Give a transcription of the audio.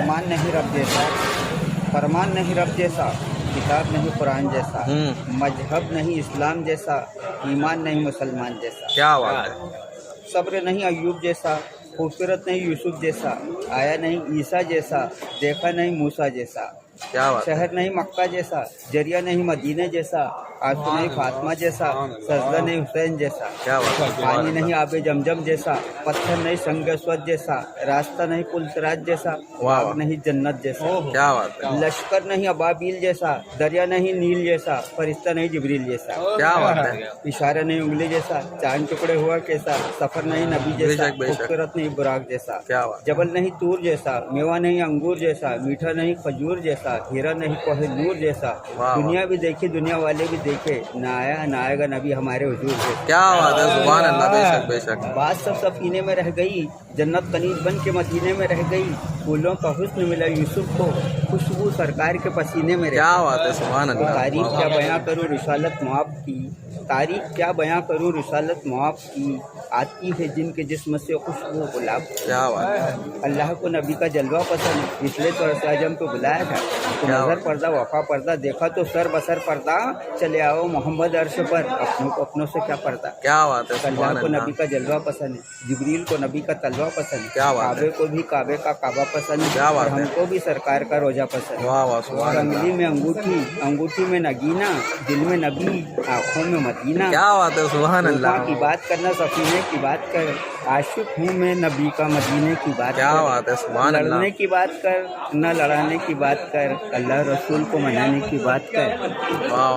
फरमान नहीं रब जैसा, फरमान नहीं रब जैसा, किताब नहीं कुरान जैसा, मजहब नहीं इस्लाम जैसा, ईमान नहीं मुसलमान जैसा। क्या बात है। सब्र नहीं अय्यूब जैसा, खूबसूरत नहीं यूसुफ जैसा, आया नहीं ईसा जैसा, देखा नहीं मूसा जैसा। क्या बात है। शहर नहीं मक्का जैसा, जरिया नहीं मदीने जैसा, आंसू नहीं फातिमा जैसा, सजदा नहीं हुसैन जैसा। क्या बात है। पानी नहीं आबे जमजम जैसा, पत्थर नहीं संग स्वद जैसा, रास्ता नहीं पुल सिराज जैसा, वाह। बाग नहीं जन्नत जैसा। क्या बात है। लश्कर नहीं अबाबील जैसा, दरिया नहीं नील जैसा, फरिश्ता नहीं जिब्रील जैसा। क्या बात है। इशारा नहीं उंगली जैसा, चांद टुकड़े हुआ कैसा, सफर नहीं नबी जैसा, बेशक, बेशक। खूबसूरत नहीं बुराक जैसा। क्या बात। जबल नहीं तूर जैसा, मेवा नहीं अंगूर जैसा, मीठा नहीं खजूर जैसा, हीरा नहीं कोहे नूर जैसा। वाह। दुनिया भी देखी दुनिया वाले भी देखे, ना आया ना आएगा नबी हमारे हुजूर से। क्या बात है। सुभान अल्लाह। बेशक बेशक। बात सब सफीने में रह गई, जन्नत कनीज बन के मदीने में रह गई, फूलों का हुस्न मिला यूसुफ को, खुशबू सरकार के पसीने में रह क्या गई। बात है। सुभान अल्लाह। तारीफ क्या बयां करूँ रिसालत मुआब की, तारीफ क्या बयां करूँ रिसालत मुआब की, आती है जिनके जिस्म से खुशबू गुलाब। क्या बात है। अल्लाह को नबी का जलवा पसंद, इसलिए तो अरसा आजम को बुलाया था। तो क्या नजर पर्दा वफा पर्दा, देखा तो सर बसर पर्दा, चले आओ मोहम्मद अर्श पर, अपनों को अपनों से क्या पर्दा। क्या बात है। अल्लाह सुभान को अल्लाह। नबी का जलवा पसंद है, जिब्रील को नबी का तलवा पसंद, क्या बात है। काबे को भी काबे का काबा पसंद, क्या बात और है। हमको भी सरकार का रोजा पसंद। वाह वाह। सुभान अंगली अल्लाह। में अंगूठी, अंगूठी में नगीना, दिल में नबी, आँखों में मदीना। क्या बात है। सुभान तूफान अल्लाह। की बात करना, सफीने की बात कर, आशिक हूँ मैं नबी का मदीने की बात क्या कर। बात है। सुभान अल्लाह। लड़ने की बात कर, न लड़ाने की बात कर, अल्लाह रसूल को मनाने की बात कर। वाह।